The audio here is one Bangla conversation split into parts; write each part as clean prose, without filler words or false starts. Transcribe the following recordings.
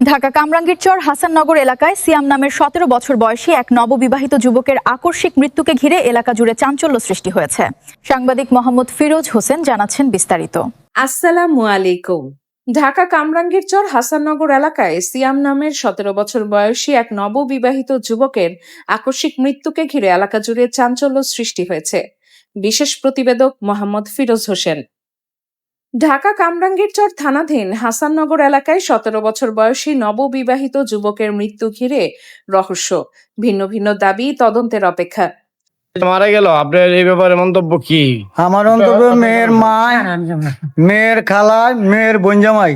ঢাকা কামরাঙ্গীরচর হাসাননগর এলাকায় সিয়াম নামের ১৭ বছর বয়সী এক নববিবাহিত যুবকের আকস্মিক মৃত্যুকে ঘিরে এলাকা জুড়ে চাঞ্চল্য সৃষ্টি হয়েছে। সাংবাদিক মোহাম্মদ ফিরোজ হোসেন জানাচ্ছেন বিস্তারিত। আসসালামু আলাইকুম। ঢাকা কামরাঙ্গীরচর হাসাননগর এলাকায় সিয়াম নামের ১৭ বছর বয়সী এক নববিবাহিত যুবকের আকস্মিক মৃত্যুকে ঘিরে এলাকা জুড়ে চাঞ্চল্য সৃষ্টি হয়েছে। বিশেষ প্রতিবেদক মোহাম্মদ ফিরোজ হোসেন। ঢাকা কামরাঙ্গীরচর থানাধীন হাসাননগর এলাকায় ১৭ বছর বয়সী নববিবাহিত যুবকের মৃত্যু ঘিরে রহস্য, ভিন্ন ভিন্ন দাবি, তদন্তের অপেক্ষা। মারা গেল, আপনার এই ব্যাপারে মন্তব্য কি? আমার মন্তব্য, মেয়ের মা, মেয়ের খালা, মেয়ের বোনজামাই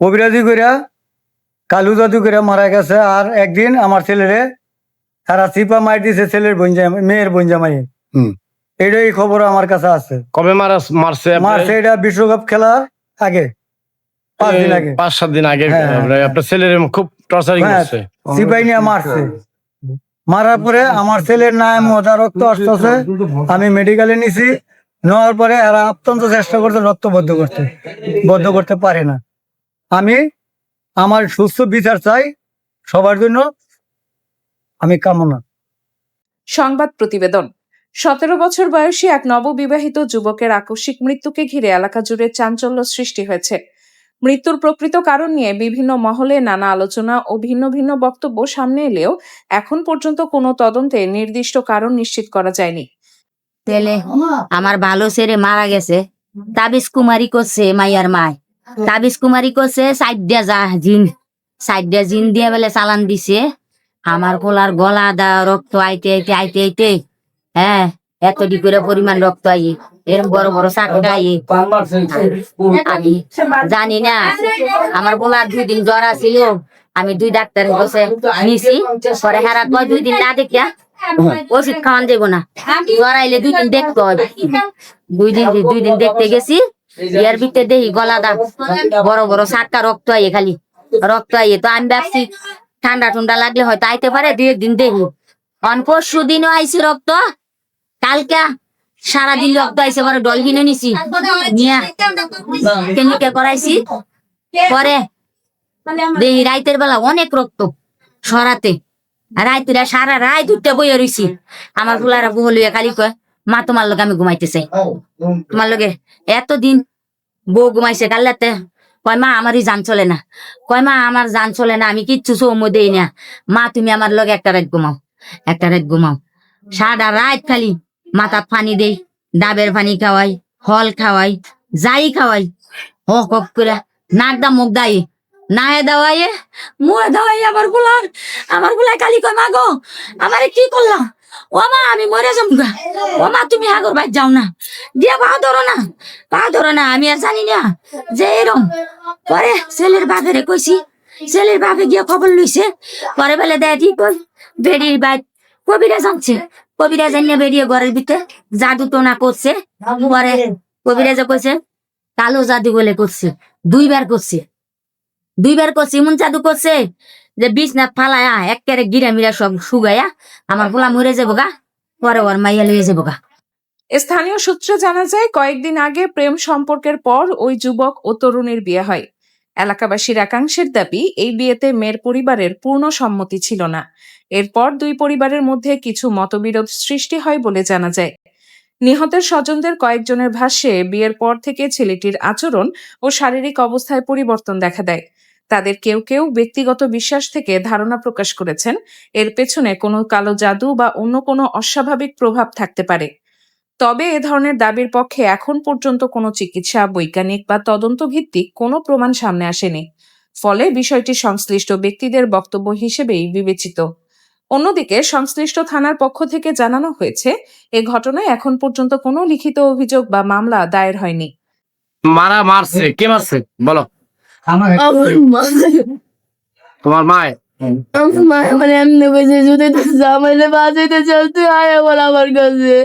কবিরাজি করিয়া কালু জাদু করে মারা গেছে। আর একদিন আমার ছেলেরে তারা চিপা মার দিছে ছেলের বোনজামাই, মেয়ের বোনজামাই। এটাই খবর আমার কাছে আছে। কবে মারছে? এটা বিশ্বকাপ খেলার আগে 5 দিন আগে, 5-7 দিন আগে। আপনার ছেলের খুব টর্চারিং করছে, চিপাই নিয়ে মারছে। মারার পরে আমার ছেলের নাম মজা রক্ত আসতেছে। আমি মেডিকেলে নিছি, নেওয়ার পরে এরা অত্যন্ত চেষ্টা করতে রক্ত বদ্ধ করতে পারে না। আমি আমার সুস্থ বিচার চাই সবার জন্য, আমি কামনা। সংবাদ প্রতিবেদন। ১৭ বছর বয়সী এক নববিবাহিত যুবকের আকস্মিক মৃত্যুকে ঘিরে এলাকা জুড়ে চাঞ্চল্য সৃষ্টি হয়েছে। মৃত্যুর প্রকৃত কারণ নিয়ে বিভিন্ন মহলে নানা আলোচনা ও ভিন্ন ভিন্ন বক্তব্য সামনে এলেও এখন পর্যন্ত কোনো তদন্তে নির্দিষ্ট কারণ নিশ্চিত করা যায়নি। ছেলে আমার ভালো ছেলে মারা গেছে, তাবিজ কুমারী করছে, মাইয়ার মায় তাবিজ কুমারী করছে, সাইড জিন দিয়ে বেলে চালান দিছে। আমার পোলার গলা দা রক্ত আইতে আইতে হ্যাঁ, এতটি করে পরিমাণ রক্ত আই, এরকম বড় বড় চাকটা আই। আমি জানি না, আমার পোলার 2 দিন জ্বর ছিল, আমি 2 ডাক্তারের কাছে নিছি। পরে হারা কয় 2 দিন না দেখিয়া ওষুধ খাওয়ান যাবো না, জ্বর আইলে 2 দিন দেখতে হবে। 2 দিন দেখতে গেছি, এর ভিতরে দেখি গলা দা বড় বড় চাকটা রক্ত আইয়ে, খালি রক্ত আইয়ে। তো আমি ভাবছি ঠান্ডা ঠান্ডা লাগলে হয়তো আইতে পারে, 2 দিন দেখি। পরশু দিনও আইসি রক্ত, কালকে সারাদিন রক্ত আইসে। পরে ডল কিনে নিছি, নিয়ে কেমিক্যাল করাইছি। পরে দেখি রাইতের বেলা অনেক রক্ত সরাতে, রাইতে সারা রাত উঠতে বইয়া রইছি। আমার ফুলারা বহলিয়া খালি কয়, মা তোমার লগে আমি ঘুমাইতে চাই, তোমার লগে। এতদিন বউ ঘুমাইছে, কাল্লাতে কয় মা আমারই জান চলে না, কয় মা আমার জান চলে না, আমি কিচ্ছু চৌমো দেই না, মা তুমি আমার লগে একটা রাত ঘুমাও। সারা রাত খালি মাথা পানি দেই, ডাবের পানি খাওয়াই, ফল খাওয়াই, যাই খাওয়াই, হক হক করে নাক দা মুখ দাই না দেওয়াইয়ে মুড়ে দেওয়াই। আমার গুলাই কালি কয়, মা গো আমারে কি করলাম, ও মা আমি মরে যাবো গা, ও মা তুমি আগর বাইর যাও না, দিয়ে পা ধরো না। আমি আর জানি না যে এরম। পরে ছেলের বাপেরে কইছি, ছেলের বাপে গিয়ে খবর লইছে। পরে বেলে দেয় ঠিক বেরিয়ে বাইর কবিরাজ আনছে, কবিরাজ এনে বেরিয়ে ঘরের ভিতরে জাদু টোনা করছে। পরে কবিরাজে কইছে কালো জাদু বলে করছে, 2 বার করছে, এমন জাদু করছে যে বিছনা ফালায়া একেবারে গিরা মিরা সব শুগাইয়া আমার পোলা মরে যাবো গা, পরে ওর মাইয়া লইয়া যাবো গা। স্থানীয় সূত্রে জানা যায়, কয়েকদিন আগে প্রেম সম্পর্কের পর ওই যুবক ও তরুণীর বিয়ে হয়। এলাকাবাসীর একাংশের দাবি, এই বিয়েতে মেয়ের পরিবারের পূর্ণ সম্মতি ছিল না। এরপর 2 পরিবারের মধ্যে কিছু মতবিরোধ সৃষ্টি হয় বলে জানা যায়। নিহতের স্বজনদের কয়েকজনের ভাষ্যে বিয়ের পর থেকে ছেলেটির আচরণ ও শারীরিক অবস্থায় পরিবর্তন দেখা দেয়। তাদের কেউ কেউ ব্যক্তিগত বিশ্বাস থেকে ধারণা প্রকাশ করেছেন এর পেছনে কোনো কালো জাদু বা অন্য কোনো অস্বাভাবিক প্রভাব থাকতে পারে। তবে এ ধরনের দাবির পক্ষে এখন পর্যন্ত কোনো চিকিৎসা, বৈজ্ঞানিক বা তদন্ত ভিত্তিক কোনো প্রমাণ সামনে আসেনি। ফলে বিষয়টি সংশ্লিষ্ট ব্যক্তিদের বক্তব্য হিসেবেই বিবেচিত। অন্যদিকে সংশ্লিষ্ট থানার পক্ষ থেকে জানানো হয়েছে, এ ঘটনায় এখন পর্যন্ত কোনো লিখিত অভিযোগ বা মামলা দায়ের হয়নি। মারছে কে? মারছে বলো। তোমার মায়? মানে এমনি বসে যদি জামাইলে বাজাইতে চলতে হয় বল আমার কাছে,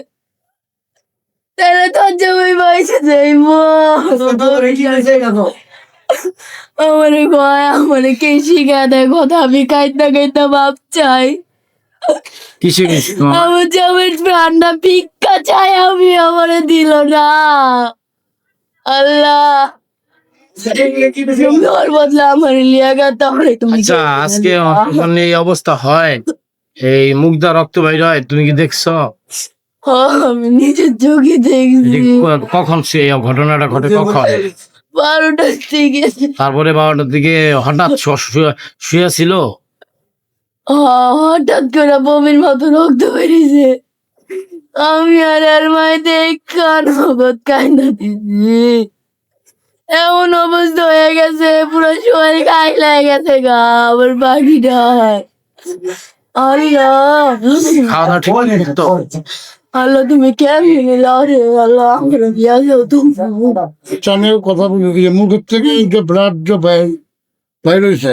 তাহলে তোর জমি পয়সা যাইবো। আমারে কয়, আমারে কে শিখা দেয় কথা, আমি খাইতে ভাব চাই। আমার জমির প্রাণটা ভিক্ষা চাই, আমি আমারে দিল না। আল্লাহ তুমি ওর বদলে আমার লিয়া গা তাহলে তুমি আচ্ছা আজকে মানে এই অবস্থা হয়, এই মুগ্ধা রক্ত বাইর হয়, তুমি কি দেখছো? আমি নিজের চোখে এই দেখছি যে কখন সে এই ঘটনাটা ঘটে কখন? 12টার থেকে। তারপরে 12টার দিকে হঠাৎ শুয়ে ছিল। হঠাৎ করে বমির মতো রক্ত বেরিয়েছে, আমি আর এর মায়ের কান নগদ কান্দা দিচ্ছি। এমন অবস্থা হয়ে গেছে পুরো শরীর গায়ে লেগে গেছে গা আমার পাখিটা। আল্লাহ খাওয়া দাওয়া ঠিক মতো? আল্লাহ তুমি কেমন নিলাও রে আল্লাহ, আমার বিয়া যাও তুমি। চানের কথা বলি যে মুখের থেকে এই যে ব্লাড যে বাইর হয়েছে,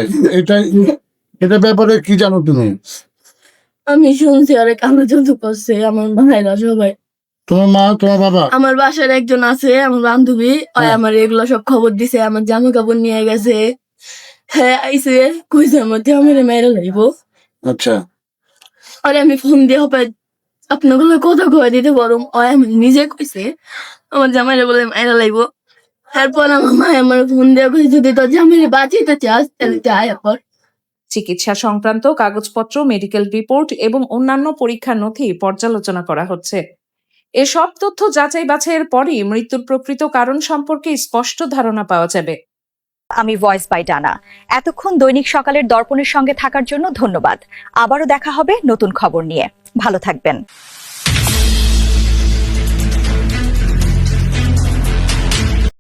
এটা ব্যাপারে কি জানো তুমি? আমি শুনছি আরে কান্না চলতে করছে আমার ভাইরা সবাই। তোমার মা তোমার বাবা? আমার বাসার একজন আছে আমার বান্ধবী, ওই আমার এগুলো সব খবর দিছে, আমার জামা কাপড় নিয়ে গেছে। হ্যাঁ আইসে কইছে মধ্যে আমার মেয়েরা লাইব। আচ্ছা আরে আমি ফোন দিয়ে হবে আপনাগুলো কথা কয়ে দিতে পারো, ওই আমি নিজে কইছে আমার জামাইরা বলে মেয়েরা লাইব। তারপর আমার মা আমার ফোন দিয়ে কইছে যদি তোর জামাইরে বাঁচিতে চাস তাহলে আয়া পর। চিকিৎসা সংক্রান্ত কাগজপত্র, মেডিকেল রিপোর্ট এবং অন্যান্য পরীক্ষার নথি পর্যালোচনা করা হচ্ছে। এসব তথ্য যাচাই বাছাইয়ের পরই মৃত্যুর প্রকৃত কারণ সম্পর্কে স্পষ্ট ধারণা পাওয়া যাবে। আমি ভয়েস বাই ডানা। এতক্ষণ দৈনিক সকালের দর্পণের সঙ্গে থাকার জন্য ধন্যবাদ। আবারও দেখা হবে নতুন খবর নিয়ে। ভালো থাকবেন।